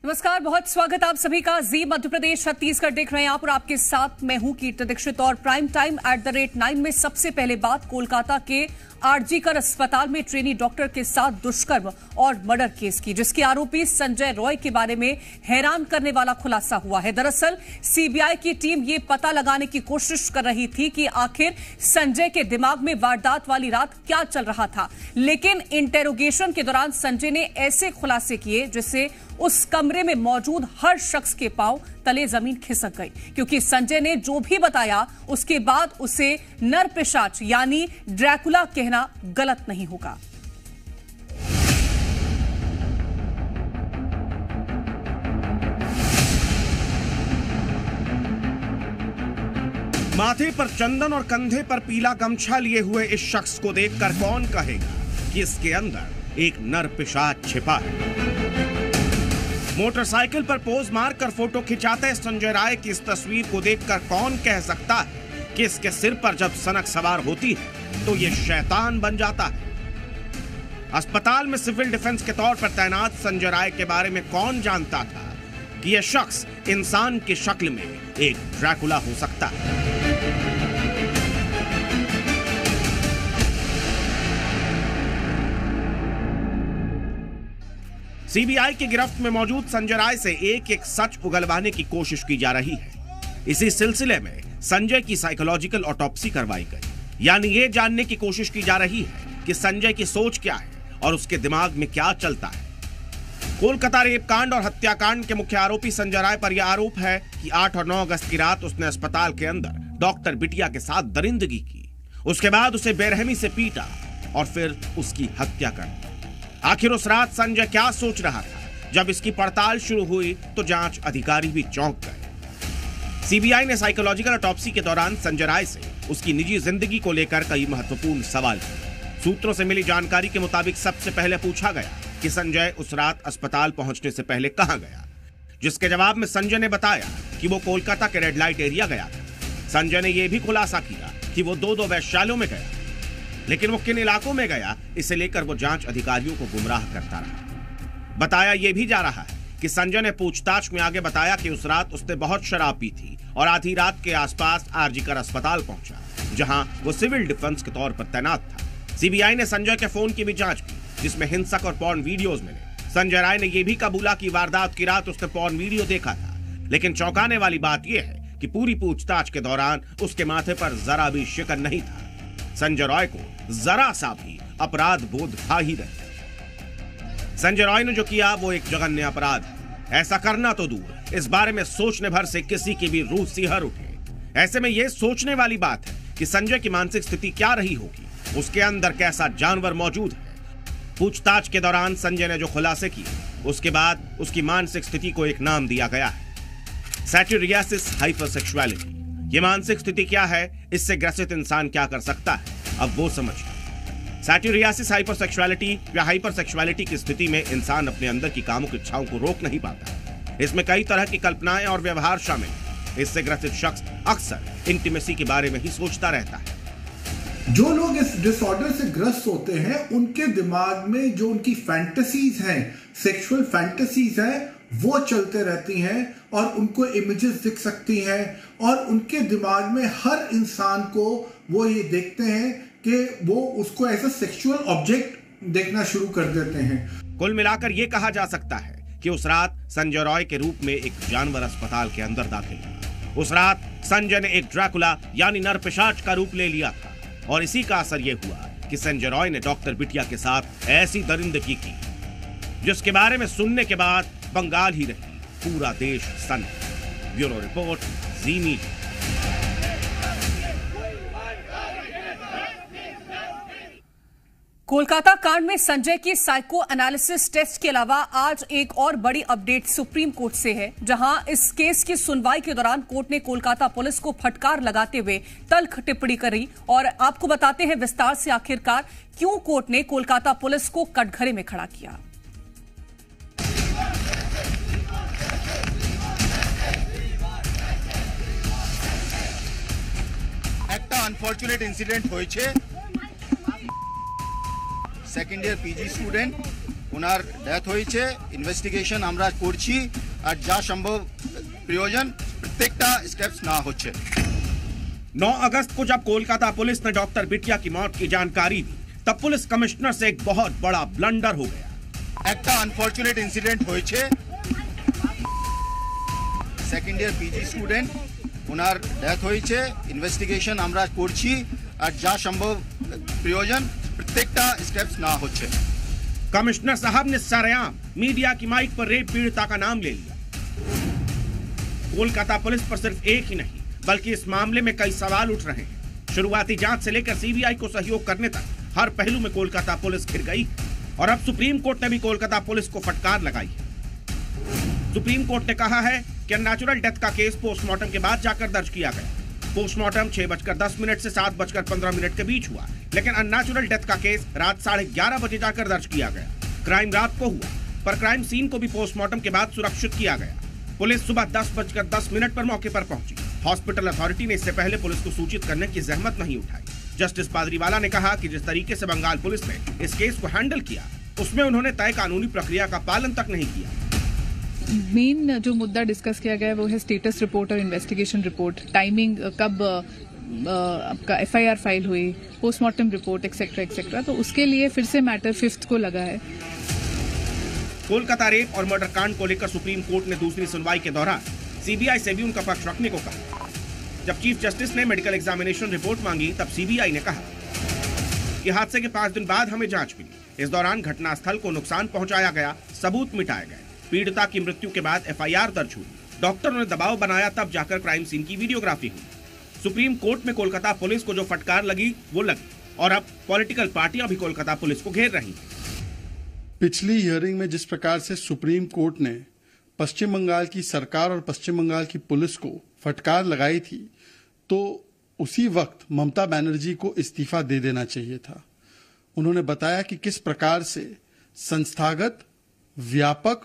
नमस्कार, बहुत स्वागत आप सभी का। जी मध्य प्रदेश छत्तीसगढ़ देख रहे हैं आप और आपके साथ मैं हूं कीर्ति दीक्षित। और प्राइम टाइम @9 में सबसे पहले बात कोलकाता के आरजीकर अस्पताल में ट्रेनी डॉक्टर के साथ दुष्कर्म और मर्डर केस की, जिसके आरोपी संजय रॉय के बारे में हैरान करने वाला खुलासा हुआ है। दरअसल सीबीआई की टीम ये पता लगाने की कोशिश कर रही थी कि आखिर संजय के दिमाग में वारदात वाली रात क्या चल रहा था, लेकिन इंटेरोगेशन के दौरान संजय ने ऐसे खुलासे किए जिससे उस कमरे में मौजूद हर शख्स के पांव तले जमीन खिसक गई, क्योंकि संजय ने जो भी बताया उसके बाद उसे नरपिशाच यानी ड्रैकुला कहना गलत नहीं होगा। माथे पर चंदन और कंधे पर पीला गमछा लिए हुए इस शख्स को देखकर कौन कहेगा कि इसके अंदर एक नरपिशाच छिपा है। मोटरसाइकिल पर पोज मारकर फोटो खिंचाते संजय राय की इस तस्वीर को देखकर कौन कह सकता है कि इसके सिर पर जब सनक सवार होती है तो ये शैतान बन जाता है। अस्पताल में सिविल डिफेंस के तौर पर तैनात संजय राय के बारे में कौन जानता था कि यह शख्स इंसान की शक्ल में एक ड्रैकुला हो सकता है। सीबीआई की गिरफ्त में मौजूद संजय राय से एक एक सच उगलवाने की कोशिश की जा रही है। इसी सिलसिले में संजय की साइकोलॉजिकल ऑटोप्सी करवाई गई, यानी ये जानने की कोशिश की जा रही है कि संजय की सोच क्या है और उसके दिमाग में क्या चलता है। कोलकाता रेप कांड और हत्याकांड के मुख्य आरोपी संजय राय पर यह आरोप है कि 8 और 9 अगस्त की रात उसने अस्पताल के अंदर डॉक्टर बिटिया के साथ दरिंदगी की, उसके बाद उसे बेरहमी से पीटा और फिर उसकी हत्या कर दी। आखिर उस रात संजय क्या सोच रहा था? जब इसकी पड़ताल शुरू हुई तो जांच अधिकारी भी चौंक गए। सीबीआई ने साइकोलॉजिकल ऑटोप्सी के दौरान संजय राय से उसकी निजी जिंदगी को लेकर कई महत्वपूर्ण सवाल किए। सूत्रों से मिली जानकारी के मुताबिक सबसे पहले पूछा गया कि संजय उस रात अस्पताल पहुंचने से पहले कहां गया, जिसके जवाब में संजय ने बताया कि वो कोलकाता के रेड लाइट एरिया गया था। संजय ने यह भी खुलासा किया कि वो दो वैश्यालयों में गया, लेकिन वो किन इलाकों में गया इसे लेकर वो जांच अधिकारियों को गुमराह करता रहा। बताया यह भी जा रहा है कि संजय ने पूछताछ में आगे बताया कि उस रात उसने बहुत शराब पी थी और आधी रात के आसपास आरजीकर अस्पताल पहुंचा, जहां वो सिविल डिफेंस के तौर पर तैनात था। सीबीआई ने संजय के फोन की भी जांच की, जिसमें हिंसक और पॉर्न वीडियोज मिले। संजय राय ने यह भी कबूला कि वारदात की रात उसने पॉर्न वीडियो देखा था, लेकिन चौंकाने वाली बात यह है कि पूरी पूछताछ के दौरान उसके माथे पर जरा भी शिकन नहीं था। संजय रॉय को जरा सा भी अपराध बोध था ही नहीं। संजय रॉय ने जो किया वो एक जघन्य अपराध है। ऐसा करना तो दूर, इस बारे में सोचने भर से किसी की भी रूह सिहर उठे। ऐसे में यह सोचने वाली बात है कि संजय की मानसिक स्थिति क्या रही होगी, उसके अंदर कैसा जानवर मौजूद है। पूछताछ के दौरान संजय ने जो खुलासे किए, उसके बाद उसकी मानसिक स्थिति को एक नाम दिया गया है, सैटिरियासिस हाइपरसेक्सुअलिटी। ये मानसिक स्थिति क्या है, इससे ग्रसित इंसान क्या कर सकता है, अब वो समझिए। सैटिरियासिस हाइपरसेक्सुअलिटी या हाइपरसेक्सुअलिटी की स्थिति में इंसान अपने अंदर की कामुक इच्छाओं को रोक नहीं पाता। इसमें कई तरह की कल्पनाएं और व्यवहार शामिल हैं। इससे ग्रसित शख्स अक्सर इंटीमेसी के बारे में ही सोचता रहता है। जो लोग इस डिसऑर्डर से ग्रस्त होते हैं, उनके दिमाग में जो उनकी फैंटेसीज हैं, सेक्सुअल फैंटेसीज हैं, वो चलते रहती हैं और उनको इमेजेस दिख सकती हैं और उनके दिमाग में हर इंसान को वो ये देखते हैं कि वो उसको एज अ सेक्सुअल ऑब्जेक्ट देखना शुरू कर देते हैं। कुल मिलाकर ये कहा जा सकता है कि उस रात संजय रॉय के रूप में एक जानवर अस्पताल के अंदर दाखिल हुआ। उस रात संजय ने एक ड्रैकुला यानी नरपिशाच का रूप ले लिया था और इसी का असर यह हुआ कि संजय रॉय ने डॉक्टर बिटिया के साथ ऐसी दरिंदगी की जिसके बारे में सुनने के बाद बंगाल ही नहीं, पूरा देश सन्न। ब्यूरो रिपोर्ट, जी मीडिया। कोलकाता कांड में संजय की साइको एनालिसिस टेस्ट के अलावा आज एक और बड़ी अपडेट सुप्रीम कोर्ट से है, जहां इस केस की सुनवाई के दौरान कोर्ट ने कोलकाता पुलिस को फटकार लगाते हुए तल्ख टिप्पणी करी। और आपको बताते हैं विस्तार से आखिरकार क्यों कोर्ट ने कोलकाता पुलिस को कटघरे में खड़ा किया। अनफॉर्चुनेट इंसिडेंट হয়েছে। সেকেন্ড ইয়ার পিজি স্টুডেন্ট उनार डेथ হয়েছে ইনভেস্টিগেশন আমরা করছি আর যা সম্ভব প্রয়োজন প্রত্যেকটা স্টেপস না হচ্ছে 9 अगस्त को जब कोलकाता पुलिस ने डॉक्टर बिटिया की मौत की जानकारी दी तब पुलिस कमिश्नर से एक बहुत बड़ा ब्लंडर हो गया। একটা আনফরচুনেট ইনসিডেন্ট হয়েছে সেকেন্ড ইয়ার পিজি স্টুডেন্ট উনার ডেথ হয়েছে ইনভেস্টিগেশন আমরা করছি আর যা সম্ভব প্রয়োজন প্রত্যেকটা স্টেপস না হচ্ছে। कमिश्नर साहब ने सरेआम मीडिया की माइक पर रेप पीड़िता का नाम ले लिया। कोलकाता पुलिस पर सिर्फ एक ही नहीं बल्कि इस मामले में कई सवाल उठ रहे हैं। शुरुआती जांच से लेकर सीबीआई को सहयोग करने तक हर पहलू में कोलकाता पुलिस घिर गई और अब सुप्रीम कोर्ट ने भी कोलकाता पुलिस को फटकार लगाई है। सुप्रीम कोर्ट ने कहा है कि अननेचुरल डेथ का केस पोस्टमार्टम के बाद जाकर दर्ज किया गया। पोस्टमार्टम 6:10 से 7:15 के बीच हुआ, लेकिन अननेचुरल डेथ का केस रात 11:30 बजे जाकर दर्ज किया गया। क्राइम रात को हुआ, पर क्राइम सीन को भी पोस्टमार्टम के बाद सुरक्षित किया गया। पुलिस सुबह 10:10 पर मौके पर पहुंची। हॉस्पिटल अथॉरिटी ने इससे पहले पुलिस को सूचित करने की जहमत नहीं उठाई। जस्टिस पादरीवाला ने कहा कि जिस तरीके से बंगाल पुलिस ने इस केस को हैंडल किया उसमें उन्होंने तय कानूनी प्रक्रिया का पालन तक नहीं किया। मेन जो मुद्दा डिस्कस किया गया है वो है स्टेटस रिपोर्ट और इन्वेस्टिगेशन रिपोर्ट, टाइमिंग, कब आपका एफआईआर फाइल हुई, पोस्टमार्टम रिपोर्ट एक्सेट्रा एक्सेट्रा। तो उसके लिए फिर से मैटर 5 को लगा है। कोलकाता रेप और मर्डर कांड को लेकर सुप्रीम कोर्ट ने दूसरी सुनवाई के दौरान सीबीआई से भी उनका पक्ष रखने को कहा। जब चीफ जस्टिस ने मेडिकल एग्जामिनेशन रिपोर्ट मांगी तब सीबीआई ने कहा कि हादसे के 5 दिन बाद हमें जांच मिली। इस दौरान घटनास्थल को नुकसान पहुंचाया गया, सबूत मिटाए गए, पीड़िता की मृत्यु के बाद एफआईआर दर्ज हुई, डॉक्टरों ने दबाव बनाया, तब जाकर क्राइम सीन की वीडियोग्राफी हुई। सुप्रीम कोर्ट में कोलकाता पुलिस को जो फटकार लगी वो लगी और अब पॉलिटिकल पार्टियां भी कोलकाता पुलिस को घेर रही हैं। पिछली हियरिंग में जिस प्रकार से सुप्रीम कोर्ट ने पश्चिम बंगाल की सरकार और पश्चिम बंगाल की पुलिस को फटकार लगाई थी, तो उसी वक्त ममता बनर्जी को इस्तीफा दे देना चाहिए था। उन्होंने बताया कि किस प्रकार से संस्थागत, व्यापक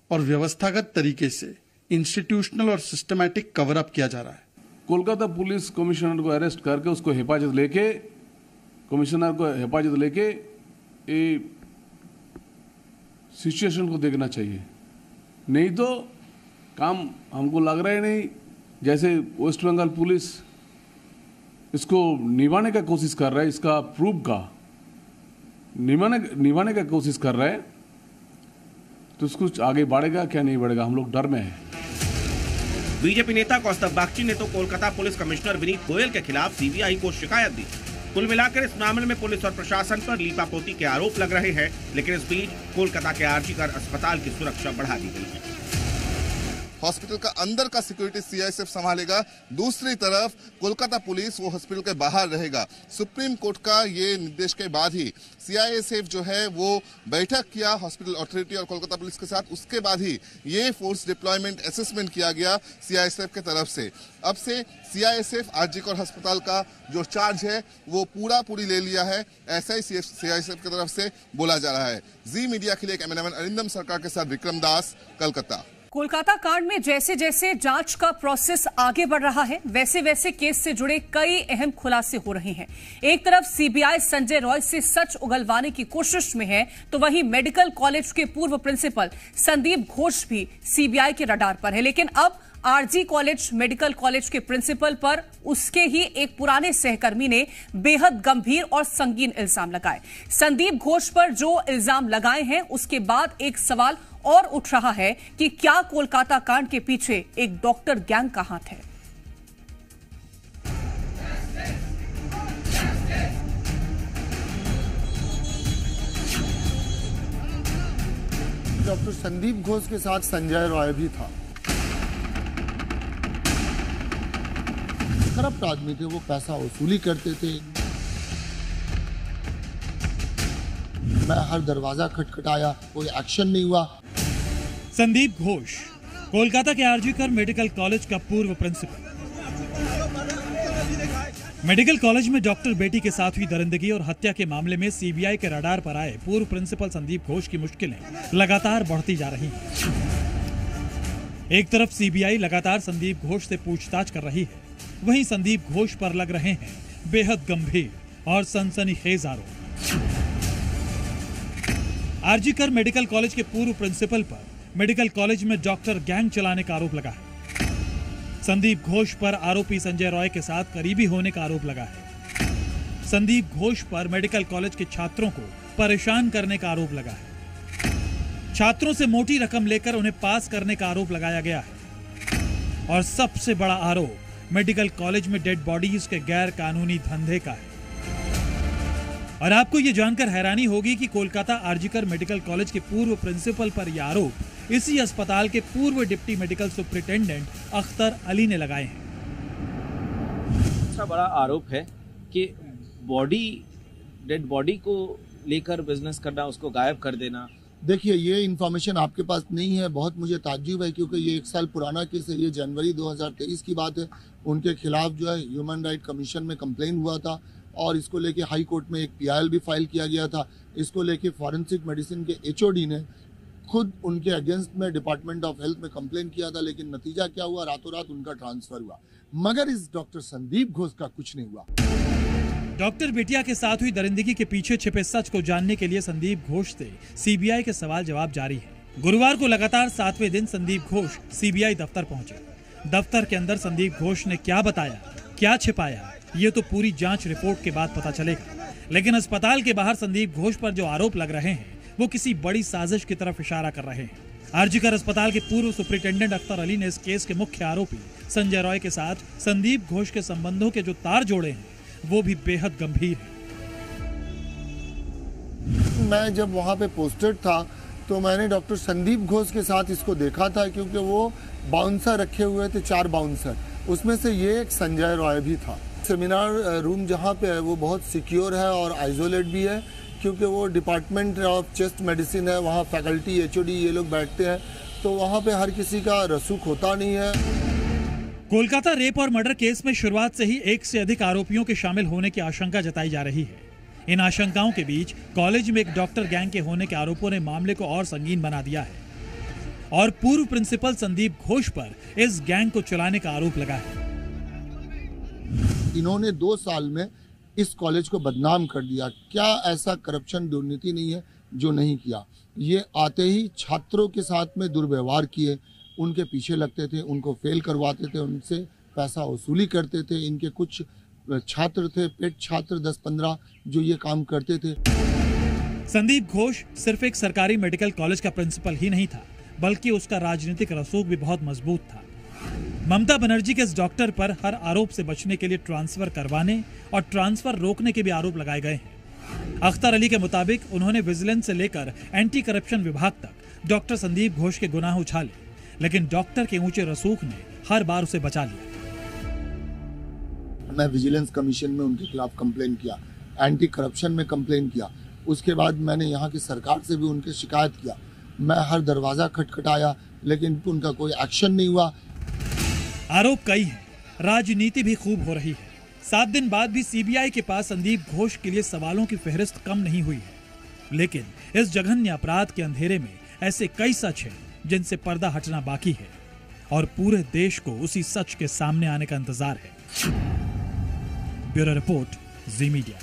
और व्यवस्थागत तरीके से इंस्टीट्यूशनल और सिस्टमैटिक कवर अप किया जा रहा है। कोलकाता पुलिस कमिश्नर को अरेस्ट करके उसको हिफाजत लेके ये सिचुएशन को देखना चाहिए, नहीं तो काम हमको लग रहा है नहीं जैसे वेस्ट बंगाल पुलिस इसको निभाने का कोशिश कर रहा है, इसका प्रूफ का निभाने का कोशिश कर रहा है, तो उसको आगे बढ़ेगा क्या नहीं बढ़ेगा, हम लोग डर में हैं। बीजेपी नेता कौस्तभ बागची ने तो कोलकाता पुलिस कमिश्नर विनीत गोयल के खिलाफ सीबीआई को शिकायत दी। कुल मिलाकर इस मामले में पुलिस और प्रशासन पर लीपापोती के आरोप लग रहे हैं, लेकिन इस बीच कोलकाता के आरजी कर अस्पताल की सुरक्षा बढ़ा दी गई है। हॉस्पिटल का अंदर का सिक्योरिटी सीआईएसएफ संभालेगा, दूसरी तरफ कोलकाता पुलिस वो हॉस्पिटल के बाहर रहेगा। सुप्रीम कोर्ट का ये निर्देश के बाद ही सीआईएसएफ जो है वो बैठक किया हॉस्पिटल अथॉरिटी और कोलकाता पुलिस के साथ, उसके बाद ही ये फोर्स डिप्लॉयमेंट असेसमेंट किया गया सीआईएसएफ के तरफ से। अब से सीआईएसएफ आरजी कर अस्पताल का जो चार्ज है वो पूरी ले लिया है, ऐसा ही सीआईएसएफ की तरफ से बोला जा रहा है। जी मीडिया के लिए कैमरामैन अरिंदम सरकार के साथ विक्रम दास, कलकत्ता। कोलकाता कांड में जैसे जैसे जांच का प्रोसेस आगे बढ़ रहा है वैसे वैसे केस से जुड़े कई अहम खुलासे हो रहे हैं। एक तरफ सीबीआई संजय रॉय से सच उगलवाने की कोशिश में है, तो वहीं मेडिकल कॉलेज के पूर्व प्रिंसिपल संदीप घोष भी सीबीआई के रडार पर है। लेकिन अब आरजी कॉलेज मेडिकल कॉलेज के प्रिंसिपल पर उसके ही एक पुराने सहकर्मी ने बेहद गंभीर और संगीन इल्जाम लगाए। संदीप घोष पर जो इल्जाम लगाए हैं उसके बाद एक सवाल और उठ रहा है कि क्या कोलकाता कांड के पीछे एक डॉक्टर गैंग का हाथ है। डॉक्टर संदीप घोष के साथ संजय रॉय भी था। करप्ट आदमी थे, वो पैसा वसूली करते थे। मैं हर दरवाजा खटखटाया, कोई एक्शन नहीं हुआ। संदीप घोष कोलकाता के आरजी कर मेडिकल कॉलेज का पूर्व प्रिंसिपल। मेडिकल कॉलेज में डॉक्टर बेटी के साथ हुई दरिंदगी और हत्या के मामले में सीबीआई के रडार पर आए पूर्व प्रिंसिपल संदीप घोष की मुश्किलें लगातार बढ़ती जा रही हैं। एक तरफ सीबीआई लगातार संदीप घोष से पूछताछ कर रही है, वहीं संदीप घोष पर लग रहे हैं बेहद गंभीर और सनसनीखेज आरोप। आरजीकर मेडिकल कॉलेज के पूर्व प्रिंसिपल पर मेडिकल कॉलेज में डॉक्टर गैंग चलाने का आरोप लगा है। संदीप घोष पर आरोपी संजय रॉय के साथ करीबी होने का आरोप लगा है। संदीप घोष पर मेडिकल कॉलेज के छात्रों को परेशान करने का आरोप लगा है। छात्रों से मोटी रकम लेकर उन्हें पास करने का आरोप लगाया गया है। और सबसे बड़ा आरोप मेडिकल कॉलेज में डेड बॉडीज के गैर कानूनी धंधे का है। और आपको यह जानकर हैरानी होगी कि कोलकाता आरजीकर मेडिकल कॉलेज के पूर्व प्रिंसिपल पर यह आरोप इसी अस्पताल के पूर्व deputy medical superintendent Akhtar Ali ने लगाए हैं। दूसरा बड़ा आरोप है कि डेड बॉडी को लेकर बिजनेस करना, उसको गायब कर देना। देखिए, ये इन्फॉर्मेशन आपके पास नहीं है, बहुत मुझे ताज्जुब है, क्योंकि ये 1 साल पुराना केस है। ये जनवरी 2023 की बात है। उनके खिलाफ जो है ह्यूमन राइट कमीशन में कंप्लेन हुआ था और इसको लेके हाई कोर्ट में एक PIL भी फाइल किया गया था। इसको लेके फॉरेंसिक मेडिसिन के HOD ने खुद उनके अगेंस्ट में डिपार्टमेंट ऑफ हेल्थ में कंप्लेन किया था, लेकिन नतीजा क्या हुआ, रातों रात उनका ट्रांसफर हुआ। मगर इस डॉक्टर संदीप घोष का कुछ नहीं हुआ। डॉक्टर बेटिया के साथ हुई दरिंदगी के पीछे छिपे सच को जानने के लिए संदीप घोष से CBI के सवाल जवाब जारी है। गुरुवार को लगातार 7वें दिन संदीप घोष CBI दफ्तर पहुंचे। दफ्तर के अंदर संदीप घोष ने क्या बताया, क्या छिपाया, ये तो पूरी जांच रिपोर्ट के बाद पता चलेगा। लेकिन अस्पताल के बाहर संदीप घोष पर जो आरोप लग रहे हैं वो किसी बड़ी साजिश की तरफ इशारा कर रहे हैं। आरजीकर अस्पताल के पूर्व सुपरिटेंडेंट अख्तर अली ने इस केस के मुख्य आरोपी संजय रॉय के साथ संदीप घोष के संबंधों के जो तार जोड़े हैं वो भी बेहद गंभीर है। मैं जब वहाँ पे पोस्टेड था तो मैंने डॉक्टर संदीप घोष के साथ इसको देखा था, क्योंकि वो बाउंसर रखे हुए थे, 4 बाउंसर, उसमें से ये एक संजय रॉय भी था। सेमिनार रूम जहाँ पे है वो बहुत सिक्योर है और आइसोलेट भी है, क्योंकि वो डिपार्टमेंट ऑफ चेस्ट मेडिसिन है, वहाँ फैकल्टी HOD ये लोग बैठते हैं, तो वहाँ पे हर किसी का रसूख होता नहीं है। कोलकाता रेप और मर्डर केस में शुरुआत से ही 1 से अधिक आरोपियों के शामिल होने की आशंका जताई जा रही है। इन आशंकाओं के बीच कॉलेज में एक डॉक्टर गैंग के होने के आरोपों ने मामले को और संगीन बना दिया है और पूर्व प्रिंसिपल संदीप घोष पर इस गैंग को चलाने का आरोप लगा है। इन्होंने 2 साल में इस कॉलेज को बदनाम कर दिया। क्या ऐसा करप्शन दुर्नीति नहीं है जो नहीं किया? ये आते ही छात्रों के साथ में दुर्व्यवहार किए, उनके पीछे लगते थे, उनको फेल करवाते थे, उनसे पैसा वसूली करते थे। इनके कुछ छात्र थे, पेट छात्र 10-15, जो ये काम करते थे। संदीप घोष सिर्फ एक सरकारी मेडिकल कॉलेज का प्रिंसिपल ही नहीं था, बल्कि उसका राजनीतिक रसूख भी बहुत मजबूत था। ममता बनर्जी के इस डॉक्टर पर हर आरोप से बचने के लिए ट्रांसफर करवाने और ट्रांसफर रोकने के भी आरोप लगाए गए हैं। अख्तर अली के मुताबिक उन्होंने विजिलेंस से लेकर एंटी करप्शन विभाग तक डॉक्टर संदीप घोष के गुनाह उछाले, लेकिन डॉक्टर के ऊंचे रसूख ने हर बार उसे बचा लिया। मैं विजिलेंस कमीशन में उनके खिलाफ कंप्लेन किया, एंटी करप्शन में कंप्लेन किया, उसके बाद मैंने यहाँ की सरकार से भी उनकी शिकायत किया। मैं हर दरवाजा खटखटाया, लेकिन उनका कोई एक्शन नहीं हुआ। आरोप कई हैं, राजनीति भी खूब हो रही है। 7 दिन बाद भी CBI के पास संदीप घोष के लिए सवालों की फहरिस्त कम नहीं हुई है। लेकिन इस जघन्य अपराध के अंधेरे में ऐसे कई सच हैं जिनसे पर्दा हटना बाकी है और पूरे देश को उसी सच के सामने आने का इंतजार है। ब्यूरो रिपोर्ट, जी मीडिया।